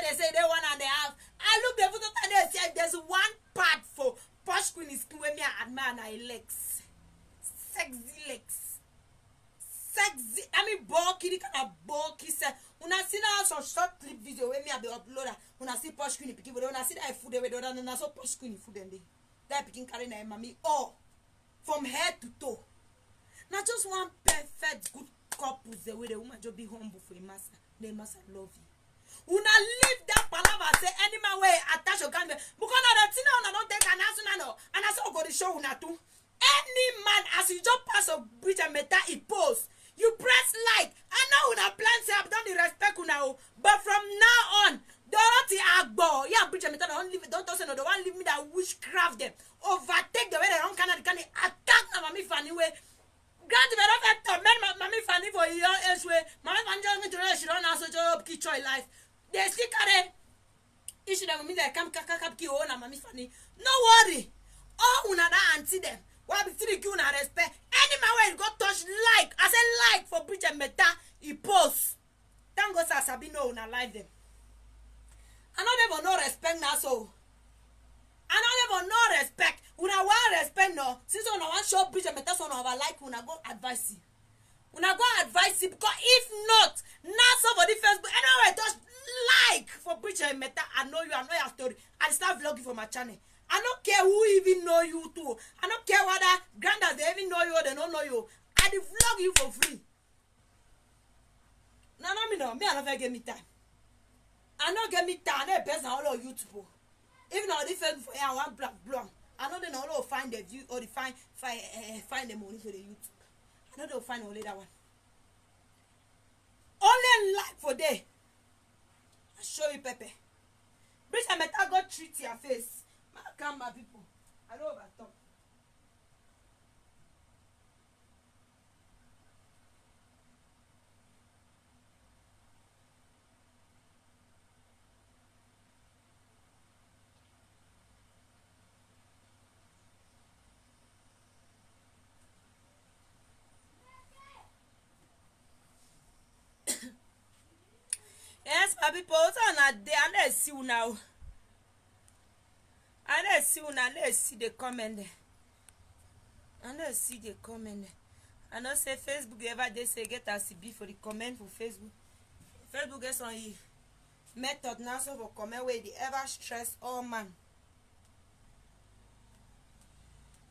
they say they 1.5. I look the photo and they say there's one part for Posh Queen is when me admire my legs. Sexy legs. Sexy. I mean bulky, the kind of bulky set. When I see now some short clip video when me I be uploader. When I see Posh Queen picking, when I see that food they don't know so Posh Queen food and they picking carrying na mommy all from head to toe. Not just one perfect good couple the way the woman just be humble for a master. The master love you. Una leave that palaver say any man way attach your gun because now that thing now don't take an answer now and I saw go to show una too. Any man as you just pass a bridge and meta it post, you press like. I know una plan say I've done the respect una, but from now on, Dorothy Agbo, yeah, bridge and meta don't leave. Don't say no, the one leave me that witchcraft them overtake the way they don't can attack na mommy Fanny way. Grant me don't have to men mommy Fanny for your age way. Mommy Fanny just me to know she don't answer job key choice life. They still carry issue them with me that come key own and mommy Fanny. No worry. Oh, una that auntie them. Why be still give una respect? Any man where you go touch like. I say like for Bridge and Meta, he post. Thank God Sabino una like them. I know them no respect now so. I know them no respect. Una want respect no. Since una want show Bridge and Meta so una like una go advise you. Una go advise you because if not, now somebody Facebook anyway just like for Bridge and Meta. I know you, I know your story. I start vlogging for my channel. I don't care who even know you too. I don't care whether granddad they even know you or they don't know you. I dey vlog you for free. No, me no. Me I don't get me time. I don't get me time. I best all of YouTube. Even all the Facebook for here one blog. I know they all find the view or the find the money for the YouTube. I know they'll find only that one. Only like for day. I show you Pepe. Bridge and Meta go treat your face. Come my people. I don't over talk. Yes, my people, it's on a day and let's see you now. And let's see una, let's see the comment there. And let's see the comment there. I know say Facebook ever they say get a CB for the comment for Facebook. Facebook gets on you method now so for comment where they ever stress all man.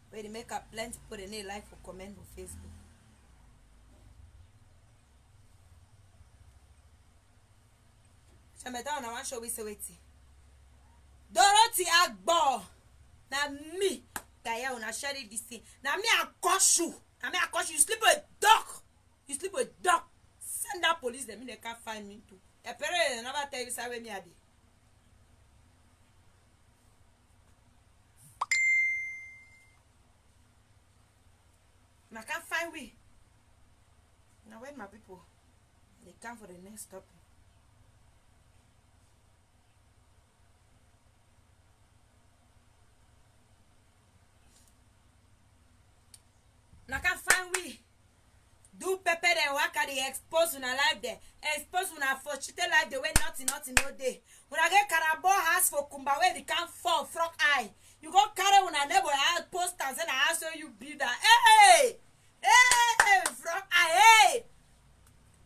Where they make a plenty put in a like for comment for Facebook. So me down I want show we say wait. Dorothy Agbo. Na me. Kaya una share this thing. Na me I cost you. Na me I cost you. You sleep with dog. You sleep with dog. Send that police them. They can't find me too. A parent never tell you say where me adi. I can't find we. Now when my people they come for the next topic. Now can find we do Pepe then work at the expose una life there. Expose una for cheated life the way nothing no day. When I get Carabao house for Kumba where they can't fall frog eye. You go carry una neighbor out posters and I ask you build that. Hey! Hey! Frog eye! Hey!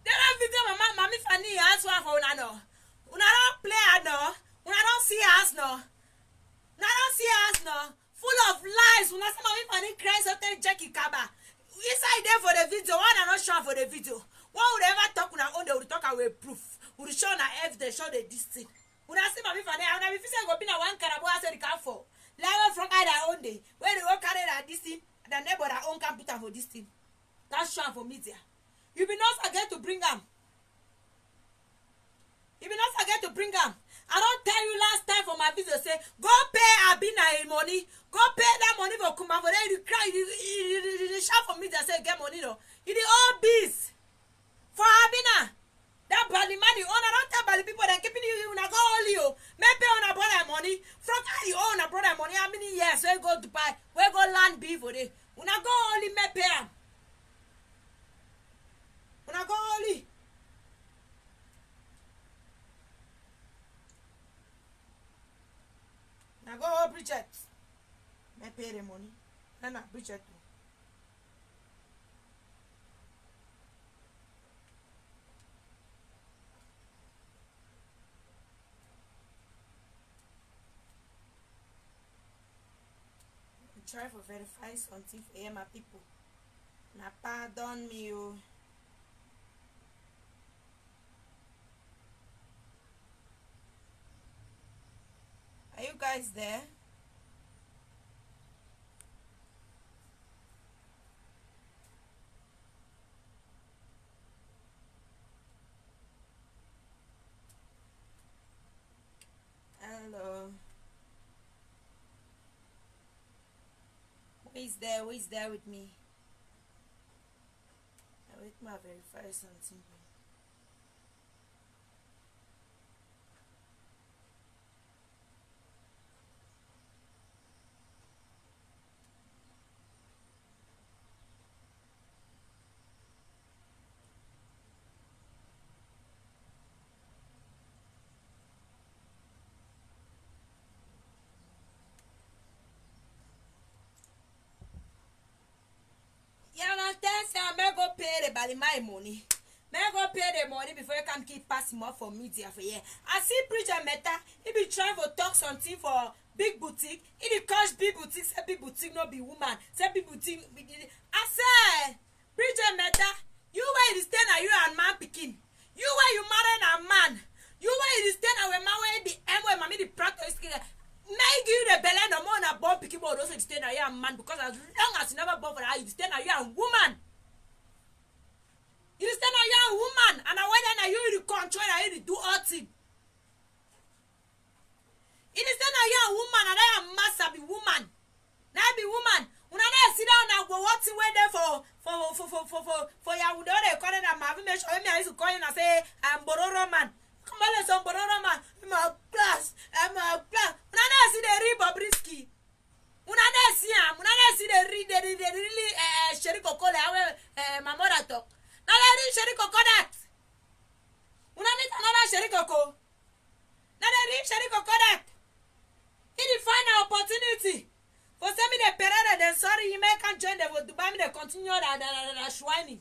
They don't video my mommy Fanny ask one for una no. Una don't play her no. Una don't see us no. Una don't see us no. Full of lies. When I say mommy Fanny cries out there Jackie Kaba. Inside there for the video, one are not sure for the video. One would ever talk on our own, they would talk away proof. Would show na evidence, show the distance. When I see mommy Fanny, and if you say go be na one Carabao say the car for. Level from either own day. Where they go carry that this thing, the neighbor that own computer for this thing. That's sure for media. You be not forget to bring them. You be not forget to bring them. I don't tell you last time for my video say go pay Abina money, go pay that money for Kumba for them. You cry, you shout for me that say get money no. You the all bees for Abina. That body money owner don't tell body people that keeping you na go all you. Maybe on a brother money from you own a brother money. How many years we go to buy? We go land beef for them. Una go only me pay am. Una go only. I go Bridget. I pay the money. And I Bridget. Try for verify something for my people. Na pardon me, oh. Are you guys there? Hello. Who is there? Who is there with me? I wait my verify something. Go pay the bally my money. May go pay the money before you can keep passing more for media for here. I see preacher Meta. He be trying to talk something for big boutique. He be catch big boutique. Say big boutique no be woman. Say big boutique. I say preacher Meta. You where you stand are you and man picking. You where you marry a man. You where you stand are man where the M where mommy the practice. May give you the belly no more na born picking but also stand are you a man because as long as you never born for that you stand are you a woman. You stand are you a woman and whether na you the control and you do all thing. You stand are you a woman and I am master be woman. Now be woman. When I sit down and go what's way there for ya would they call it a Marvin make sure me I used to call and say I'm Bororo man. Come on, some Bororo man. I'm a class. When I see the read Bobrisky. When I see the read the really Sherry Coco my mother talk. Now I read Sherry Coco that. When I need another Sherry Coco. Now I read Sherry Coco that. He find an opportunity. For send me the Pereira, then sorry, you may can't join them to buy me the continue the Schweini.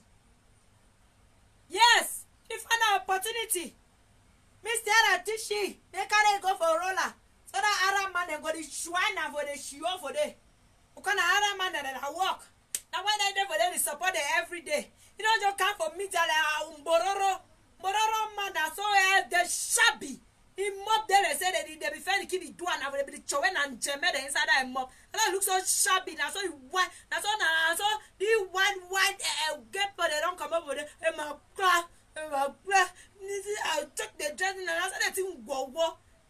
Yes, if an opportunity. Mr. Tishi, they can't go for a roller. So that Arab man, they go the Schweina for the show for the. Who can Arab man that I walk? Now, when I do for them, they support them every day. You don't just come for me, Bororo man, that's so the shabby. He mopped them and said that they be fair to keep it doing and they be chowing and jemmed inside that mop. And that looks so shabby. That's all white. That's all the white get but they don't come up with it. And my class, I took the dressing and I said that thing go.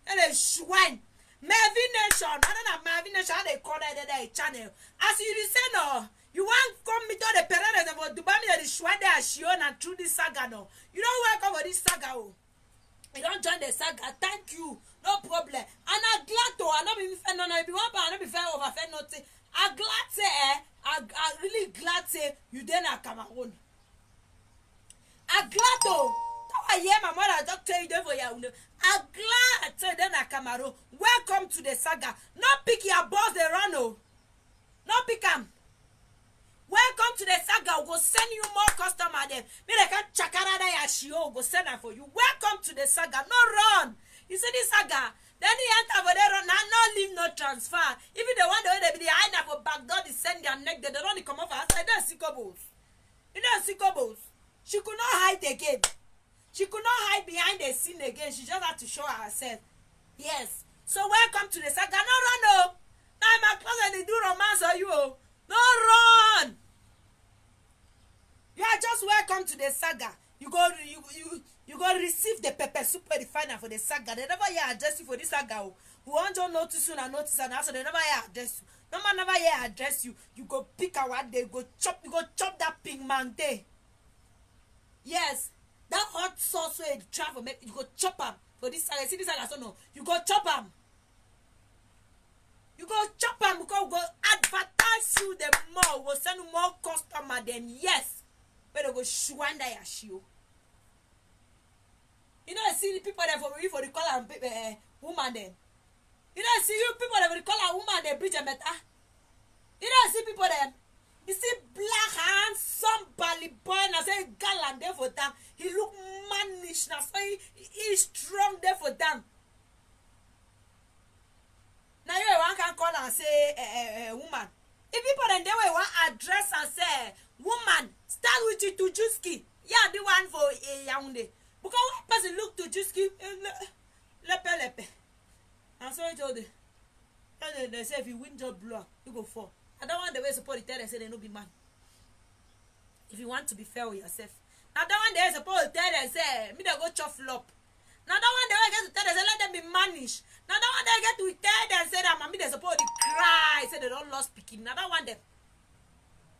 And they swine. Marvin Nation. I don't know Marvin Nation. They call that channel. As you say no. You want come me to the parents about to buy me the swine there Shion and through this saga no. You don't welcome for this saga. You don't join the saga. Thank you. No problem. And I'm glad to. I'm not be fair. No, if you want, I'm not be fair over fair nothing. I'm glad say. I'm really glad say you then are Cameroon. I'm glad to. That's why yeah, my mother just tell you there for you. I'm glad say then are Cameroon. Welcome to the saga. Not pick your boss the run no. Not pick him. Welcome to the saga. We'll go send you more customer there. Me they can chakara da yashio. Go send them for you. Welcome to the saga. No run. You see this saga. Then he enter for there run. Now no leave no transfer. Even the one the way they be the hide for back door. They send their neck. They don't come off outside. That's Sikobos. You know Sikobos. She could not hide again. She could not hide behind the scene again. She just had to show herself. Yes. So welcome to the saga. No run no. Now my closet they do romance or you. No run. You are just welcome to the saga. You go receive the pepper soup for the final for the saga. They never hear address you for this saga. Who want to notice you and notice and also they never hear address you. No man never hear address you. You go pick a what they go chop. You go chop that pink man there. Yes, that hot sauce where you travel make you go chop them for this saga. See this saga so no. You go chop them. You go chop them because we go advertise you the more. We'll send you more customer then yes. But they go shwanda ya shio. You know, I see the people there for the color woman then. You don't see you people that will call a woman the bridge and better. You don't see people there. You see black handsome bally boy and I say gallant there for them. He look mannish now, so he strong there for them. Now you one can call and say woman. If people then they will want address and say woman, start with you to Juski. Yeah, the one for Yaounde. Because one person look to Juski lepe. And so I told them. They say if you win job blow, you go fall. I don't want the way support the tell say they no be man. If you want to be fair with yourself. Now that one they support the tell them say me they go chop flop. Now that one they get to tell them say let them be mannish. Now that one they get to tell them say that mommy they support the cry say they don't lost picking. Now that one them.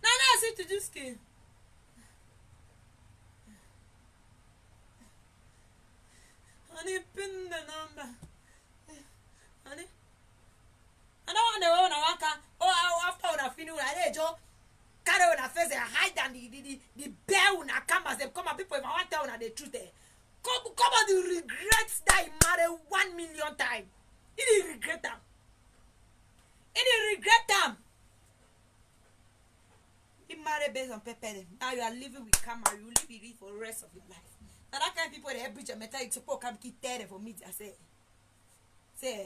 Now I see to do skin. Honey pin the number. Honey. I don't want the one I want after when I finish I Joe carry on a face and hide and the bear when I come as them come and people if I want to tell the truth there. Come on the regrets that he married 1 million times. He didn't regret them. He didn't regret them. He married based on paper. Now you are living with camera, you live with it for the rest of your life. Now that kind of people they bridge and metal you suppose come keep terror for me. I say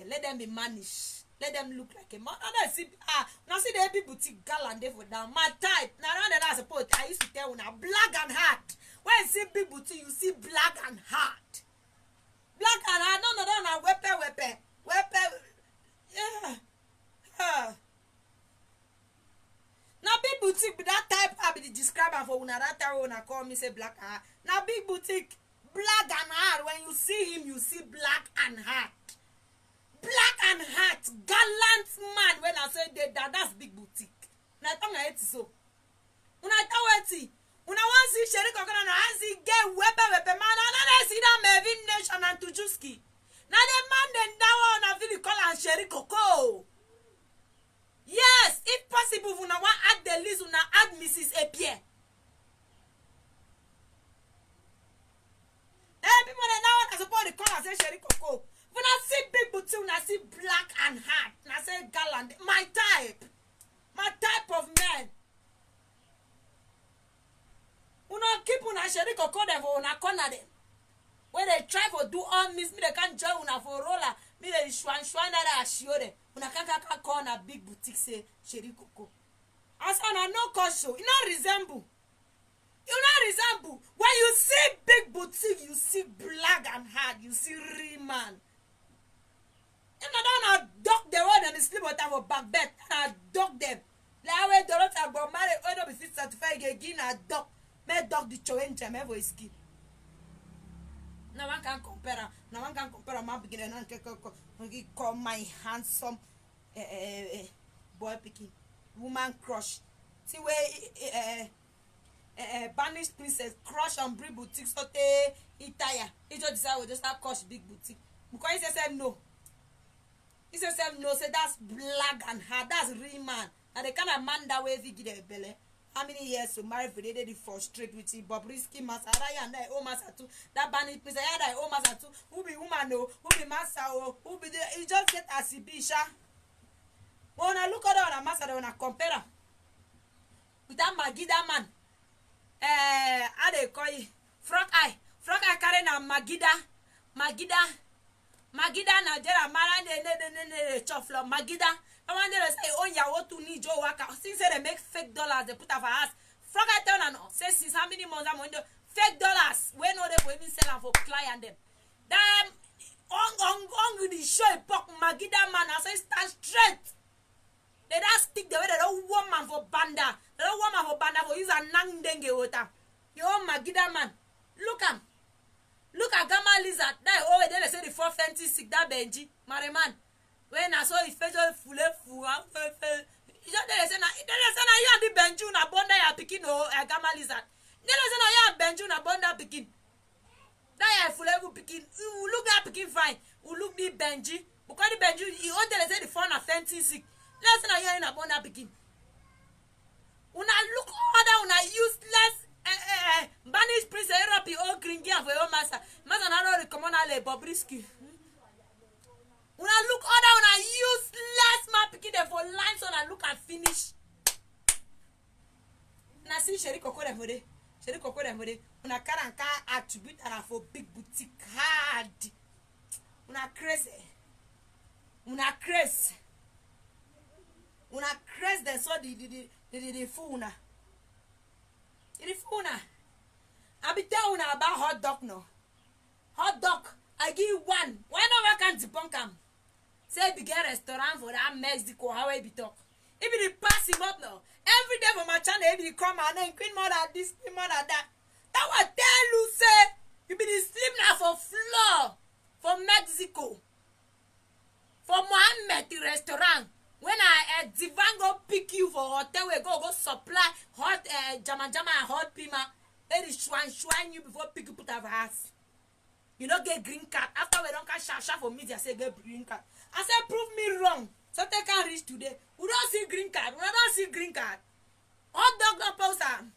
let them be managed. Let them look like a man. And I see now see the people boutique gallant they for down. My type. Now that I suppose I used to tell you now black and hard. When you see big boutique, you see black and hard. Black and hard. No, weapon. Yeah. Now big boutique, but that type I be describing for una that time when I call me say black and hard. Now big boutique, black and hard. When you see him, you see black and hard. Black and hard, gallant man. When I say that's big boutique. Now I tell so. When I tell you, when I want to see Sherry Coconut, I see get weapon man. I see that Mervyn Nation and Tujuski. Now the man then that one I feel call and Sherry Coco. Yes, if possible, when I want add the list, when I add Mrs. Epie. People that now want to support the call and say Sherry Coco. When I see big booty, when I see black and hard, when I say gallant, my type of man. When I keep on a Sherry Coco them for una corner them. When they try for do all miss me, they can't join una for roller. Me they shwan that I show them. When I can't call a big boutique say Sherry Coco. As on a no cause show, you not resemble. You not resemble. When you see big boutique, you see black and hard, you see real man. And I don't duck the one and sleep on for back bed. And I duck them. Like when Dorothy go marry, I don't be fit certified again. I duck. Me duck the chowing jam ever skin. Now one can compare. Now one can compare my beginning and can call my handsome boy picking woman crush. See where banished princess crush on big boutique so they tire. He just decide we just start crush big boutique. Because he said no. He said no, say that's black and hard, that's real man. And the kind of man that way if he give a belly. How many years to marry for they did frustrate with him? Bobrisky Masaraya and I oh Masatu. That banny piece I oh Masatu. Who be woman no, who be massa who be there? He just get as he be sha. When I look at that on a massa when I compare her with that Magida man. How they call it? Frog eye carrying a Magida na jera mara de choflo Magida. I want to say oh yeah what to need Joe worker. Since they make fake dollars they put up for us. Frog I tell no say since how many months I'm on the fake dollars when no they will even sell them for client them. Damn on the show pop Magida man I say stand straight. They don't stick the way they don't woman for banda. They don't woman for banda for use a nang dengue water. Yo Magida man. Look at Gamma Lizard. That over there they say the 426 that Benji. Mariman. When I saw his face full. You just they say na you and the Benji na bonda ya pikin no Gamma Lizard. They say na you and Benji na bonda pikin. That ya full pikin. You look at pikin fine. You look the Benji. Because the Benji you all they say the 426. Let's say na you na bonda pikin. Una look other una useless Banish Prince Europe o green gear for your master. Master na no recommend ale Bobrisky. Una look other una useless man picking them for line so una look and finish. Una see Sherry Coco them for day. Sherry Coco them for day. Una can attribute and for big boutique hard. Una crazy. Una crazy. Una crazy then so the fool una. The fool una. I be tell una about hot dog no. Hot dog. I give you one. Why not I can't debunk am? Say be get restaurant for that Mexico, how I be talk. If it pass him up now, every day for my channel, if it come and then Queen Mother this, Queen Mother that. That will tell you say you be the sleep now for floor for Mexico. For Mohammed the restaurant. When I Divan go pick you for hotel, we go supply hot jama and hot pima. Let it shwan you before pick you put out of house. You don't get green card. After we don't catch sha for media, say get green card. I say prove me wrong. So they can reach today. We don't see green card. We don't see green card. Hot dog don't post am.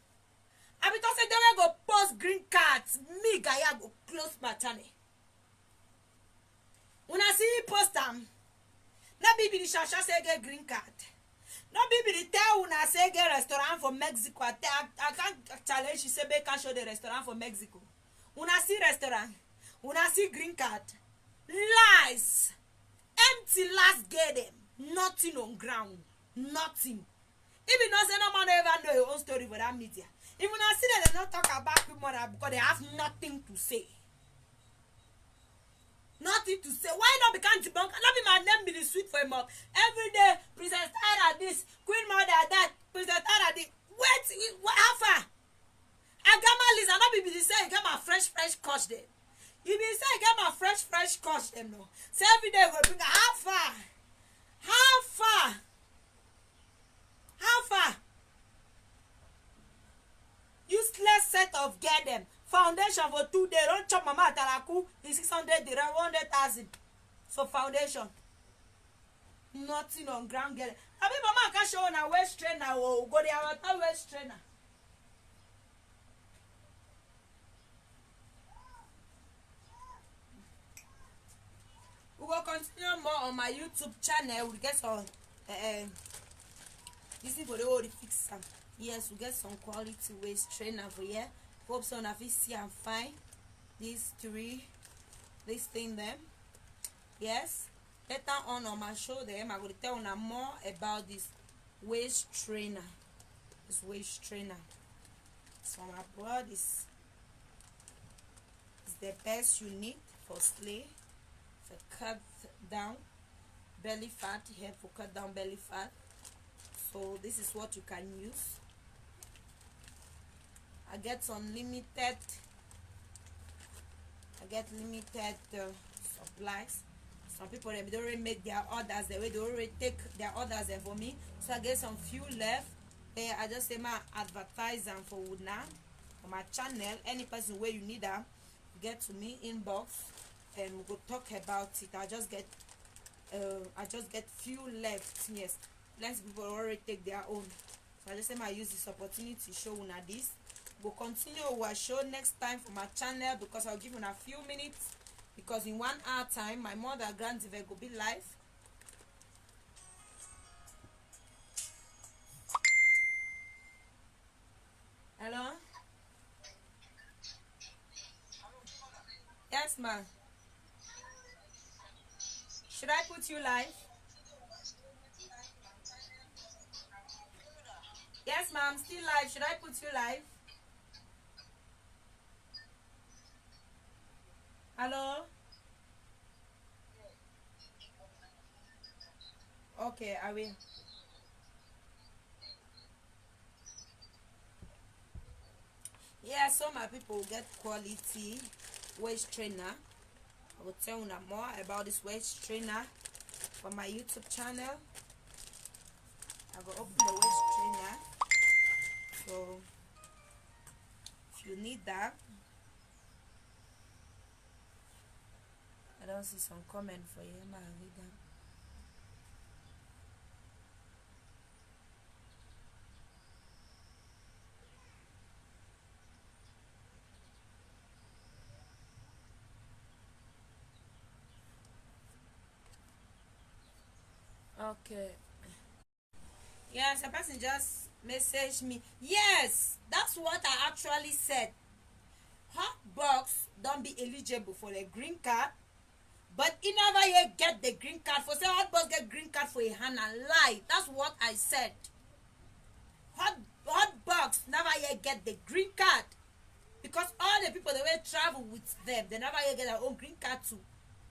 I be talk say they will go post green cards. Me Gaya go close my channel. When I see post am, no be the shasha say get green card. No be the tell una say get restaurant for Mexico. I can't challenge you say they can show the restaurant for Mexico. Una see restaurant. Una see green card. Lies. Empty last get them. Nothing on ground. Nothing. If you don't say no man ever know your own story for that media. If you not see that they not talk about people because they have nothing to say. Nothing to say. Why not become debunk? Not be my name be the sweet for him up. Every day, Princess Tara this, Queen Mother that, Princess Tara this. Wait, how far? Agama Lisa, not be the same. Get my fresh coach there. You be say get my fresh coach them no. Say every day we bring how far? How far? How far? Useless set of get them. Foundation for 2 days. Don't chop mama ataraku in 600 dirham 100,000. So foundation. Nothing on ground get it. I mean mama can show on a waist trainer or go there water waist trainer. We will continue more on my YouTube channel. We get some this is for the whole fix some. Yes, we get some quality waist trainer for here. Hope so na fit see and find these three this thing them. Yes. Later on my show them I will tell you more about this waist trainer. This waist trainer. So my blood is the best you need for slay. For cut down belly fat here for cut down belly fat. So this is what you can use. I get some limited supplies. Some people they don't already make their orders the way they already take their orders there for me. So I get some few left. There I just say my advertise them for wood now on my channel. Any person where you need them, get to me inbox and we go talk about it. I just get few left. Yes, less people already take their own. So I just say I use this opportunity to show una this. We'll continue our show next time for my channel because I'll give you a few minutes because in 1 hour time my mother grandmother will be live. Hello? Yes, ma'am. Should I put you live? Yes, ma'am. Still live. Should I put you live? Hello? Okay, I will. Yeah, so my people get quality waist trainer. I will tell you more about this waist trainer for my YouTube channel. I will open the waist trainer. So if you need that, I don't see some comment for you. I read them. Okay. Yes, a person just messaged me. Yes, that's what I actually said. Hot box don't be eligible for the green card, but in never yet get the green card. For say hot box get green card for a hand and lie. That's what I said. Hot box never yet get the green card because all the people that will travel with them, they never yet get their own green card too.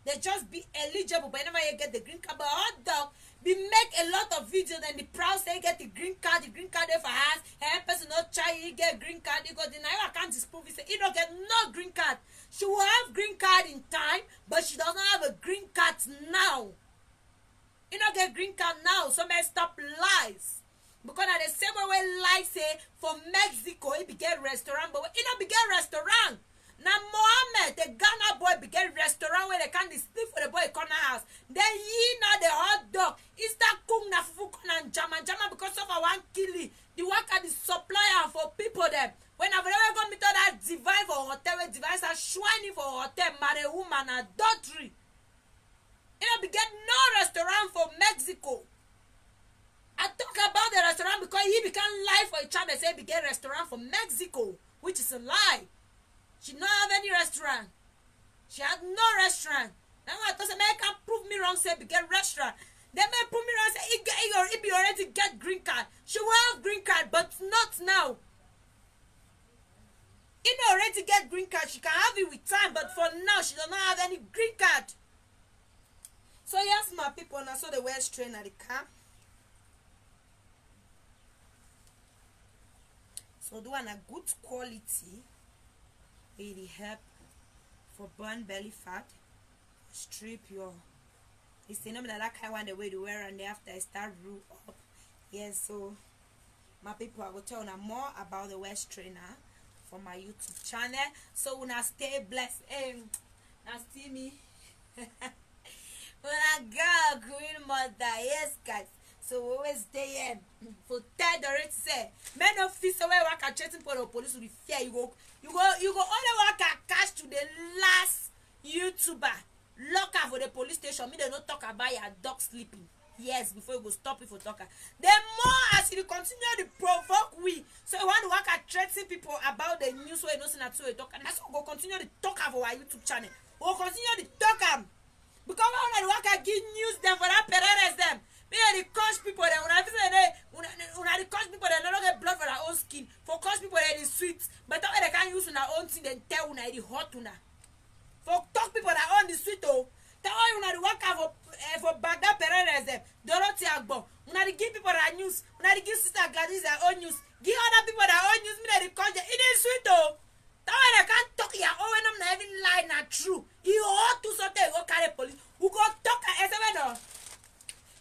They just be eligible, but never yet get the green card. But hot dog be make a lot of videos and the proud say get the green card there for us. And person not try he get green card. He go deny. I can't disprove. He say he don't get no green card. She will have green card in time, but she doesn't have a green card now. He don't get green card now. So may stop lies. Because at the same way lies say for Mexico he began restaurant, but he don't begin restaurant. Now Mohammed, the Ghana boy, began restaurant where they can't sleep for the boy corner house. Then he now the hot dog. Is that kung na fufu and jama because of a one killing. The work at the supplier for people them. When I've never gone to that device for hotel, device are swine for hotel, marry woman, adultery. You know, began no restaurant for Mexico. I talk about the restaurant because he began lie for each other. Say he began restaurant for Mexico, which is a lie. She don't have any restaurant. She had no restaurant. Now I thought say, man, can't prove me wrong, say began restaurant. They may prove me wrong, say he be already get green card. She will have green card, but not now. He already get green card. She can have it with time, but for now, she does not have any green card. So yes, my people, now so the West train at the camp. So do one a good quality. Really help for burn belly fat, strip your. It's the number that kind one the way to wear and after I start root up. Yes, so my people, I will tell you more about the West Trainer for my YouTube channel. So when I stay blessed, now see me. When I go Queen Mother, yes guys. So we always stay here for third already say men of this away work at chasing for the police will fear you go only work at cash to the last YouTuber lock her for the police station. Me they don't talk about your dog sleeping. Yes, before you go stop it for talker. The more as you continue to provoke we, so you want to work at threatening people about the news where you know not so you talk, and that's what we'll continue to talk about our YouTube channel. We'll continue to talk because we want to work at give news them for that Pereres them. Me they cause people that when I say they cause people that don't get blood for their own skin, for cause people that is sweet, but that they can't use on their own thing then tell una the hot una. For talk people that own the sweet oh. Tell you una the work for Bagda Pereres them. Dorothy Agbo. Una the give people that news. Una the give Sister Gladys their own news. Give other people their own news. Me they cause them. It is sweet oh. That way they can't talk your own when I'm not even lie not true. You ought to something go carry police. Who go talk as a no.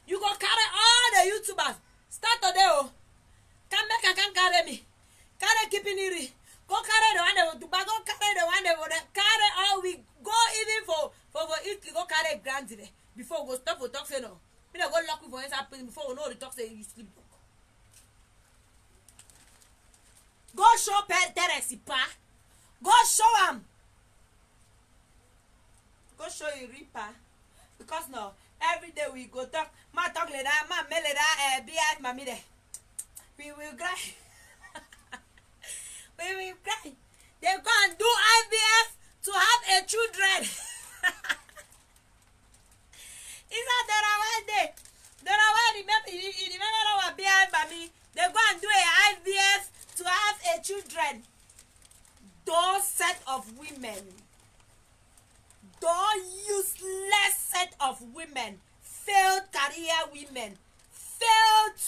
You go carry all the YouTubers. Start today oh. Come back and can carry me. Carry keeping it. Go carry the one that will do. Go carry the one that will carry all we go even for Italy. Go carry grant before we go stop for talk say no. We don't go lock you for inside prison before we know the talk say you sleep. Go show Teresi pa. Go show him. Go show you Reaper. Because no, every day we go talk. Ma talk like that, ma mele that, BF mami de. We will cry. We will cry. They go and do IVF to have a children. Is that the day? The remember you remember our BF mami. They go and do a IVF to have a children. Those set of women. Those useless set of women, failed career women, failed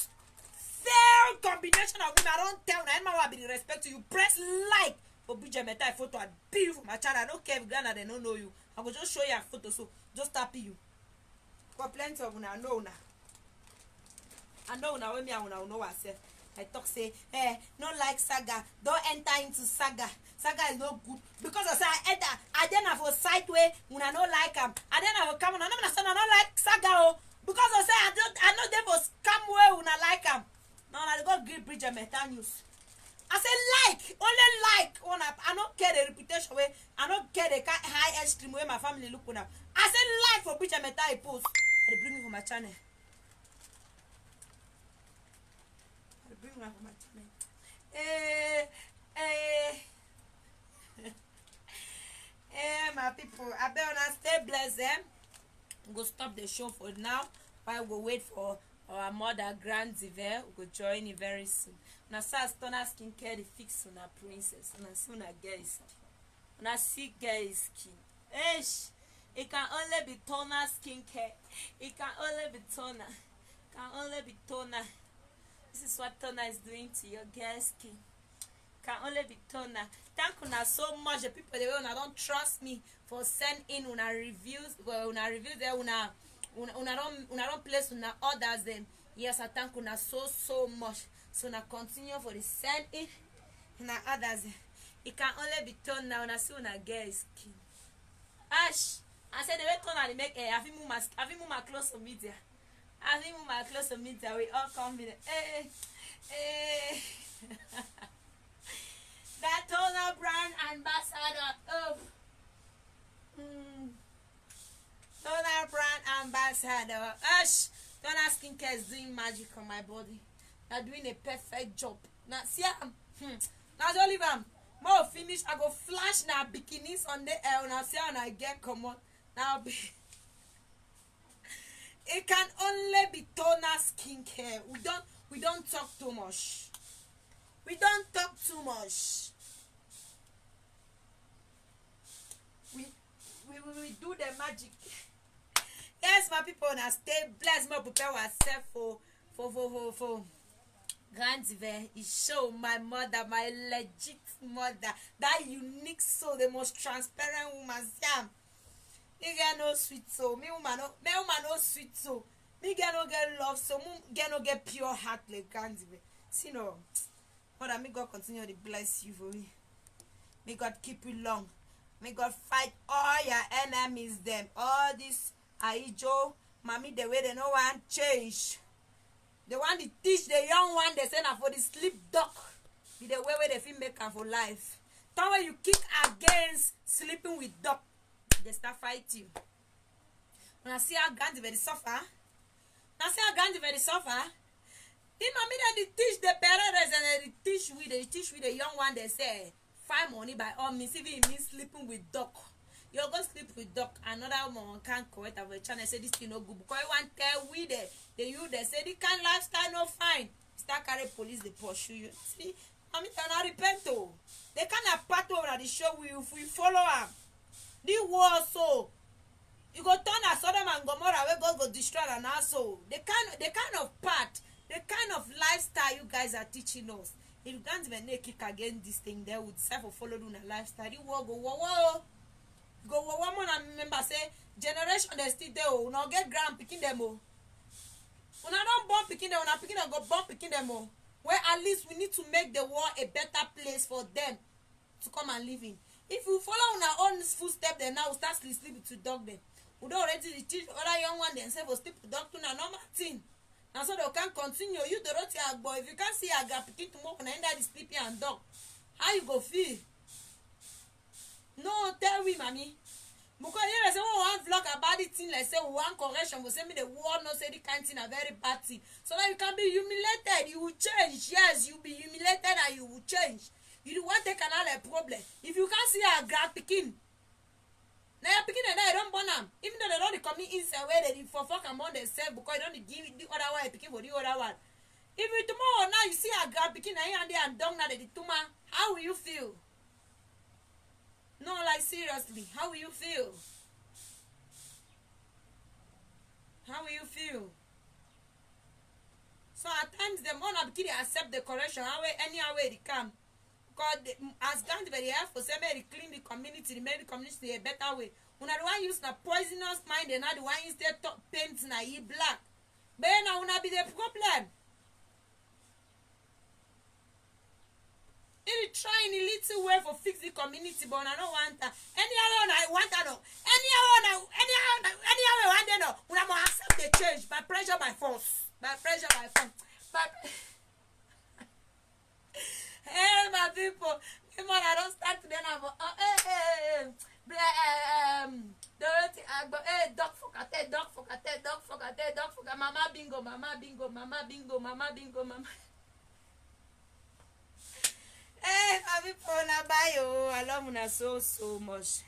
combination of women. I don't tell anyone I be respect to you. Press like for BJ Meta photo and be you for my channel. I don't care if Ghana they don't know you. I will just show you a photo, so just tap you. Got plenty of una know now. I know now when me I know myself. I talk say, no like saga, don't enter into saga. Saga is no good because I say I enter. I then have a side way when I don't like them. I then have a come on. I don't like saga oh because I say I know they for scam way when I like them. Now I go give Bridget Meta news. I say like only like on I don't care the reputation way. I don't care the high extreme way my family look on. I say like for Bridget Meta post. I bring it for my channel. bring one for my channel. Eh, my people, I bet on stay blessed. We'll stop the show for now while we wait for our mother Grand Ziver. We'll join you very soon. Now, start toner skincare, the fix on our princess. And as soon as get his skin. When I see get his skin. Ish. It can only be toner skincare. It can only be toner. It can only be toner. This is what toner is doing to your girl's skin. Can only be toner. Thank you so much. The people the way una don't trust me for send in una reviews. Well, una reviews there una don't place una orders them. Yes, I thank una so much. So now continue for the send in una others. It can only be toner. Una see una girl skin. Ash, I said the way toner they make hair. Have you move my close to media. Have you move my close to media. We all come with it. That toner brand ambassador of toner brand ambassador. Ash, toner skincare is doing magic on my body. They're doing a perfect job. Now see now just leave them. More finish. I go flash now bikinis on the air. Now see how I get come on. Now be it can only be toner skincare. We don't talk too much. We don't talk too much. We do the magic. Yes, my people, now stay blessed. More prepare ourselves for Grand Ziver. It show my mother, my legit mother, that unique soul, the most transparent woman. Sam, me get no sweet soul. Me woman no sweet soul. Me get no get love soul. Me get no get pure heart like Grand Ziver. See no. Mother, may God continue to bless you for me. May God keep you long. May God fight all your enemies them. All this Aijo, mommy, the way they no want change. They want to teach the young one, they say now for the sleep duck. Be the way where they feel make for life. Time when you kick against sleeping with duck, they start fight you. When I see how Gandhi very suffer, now see how Gandhi very suffer. The mommy then they teach the parents and they teach with the young one, they say find money by all means, even it means sleeping with duck. You go sleep with duck, another woman can't correct our channel say this thing no good because you want tell we the you they say this kind lifestyle no fine. Start carry police they pursue you. See, mommy cannot repent oh. They cannot part over the show if we follow them. The war so you go turn a Sodom and Gomorrah where God go destroy an asshole. The kind of part. The kind of lifestyle you guys are teaching us. If you can't even kick against this thing, they would self follow doing a lifestyle. You go whoa. Go whoa man and remember say generation they still there. Oh, now get grand picking them oh. When I don't bomb picking them, when I picking them go bomb picking them oh. Where at least we need to make the world a better place for them to come and live in. If we follow on our own footsteps, then now we start sleeping to dog them. We don't already teach other young one themselves will sleep to dog to a normal thing. And so they can continue. You the roti boy. If you can't see a gap picking tomorrow and end up sleeping and dog, how you go feel? No, tell me, mommy. Because here I say one vlog about it thing, like say one correction will say me the world no say the kind thing a very bad thing. So that you can be humiliated, you will change. Yes, you be humiliated and you will change. You want to take another problem. If you can't see a grand picking, now you're picking and I don't burn them. Even though they don't come inside where they for fuck among themselves because they don't give the other one picking for the other one. If you tomorrow now you see a girl picking and they and dong now the tuma, how will you feel? No, like seriously, how will you feel? How will you feel? So at times them all not kidding accept the correction any way they come. God as God very helpful say may clean the community, make the community a better way. When I want use na poisonous mind and not the one instead paint na ye black. But now wanna be the problem. If you try in a little way for fix the community, but I don't want that. Any other I want that no. Any other I want that no. When I'm gonna accept the change by pressure by force. By pressure by force. Hey my people, I don't start today now. Dorothy Agbo, dog fucker, mama bingo, mama. Bye, oh. I love una so much.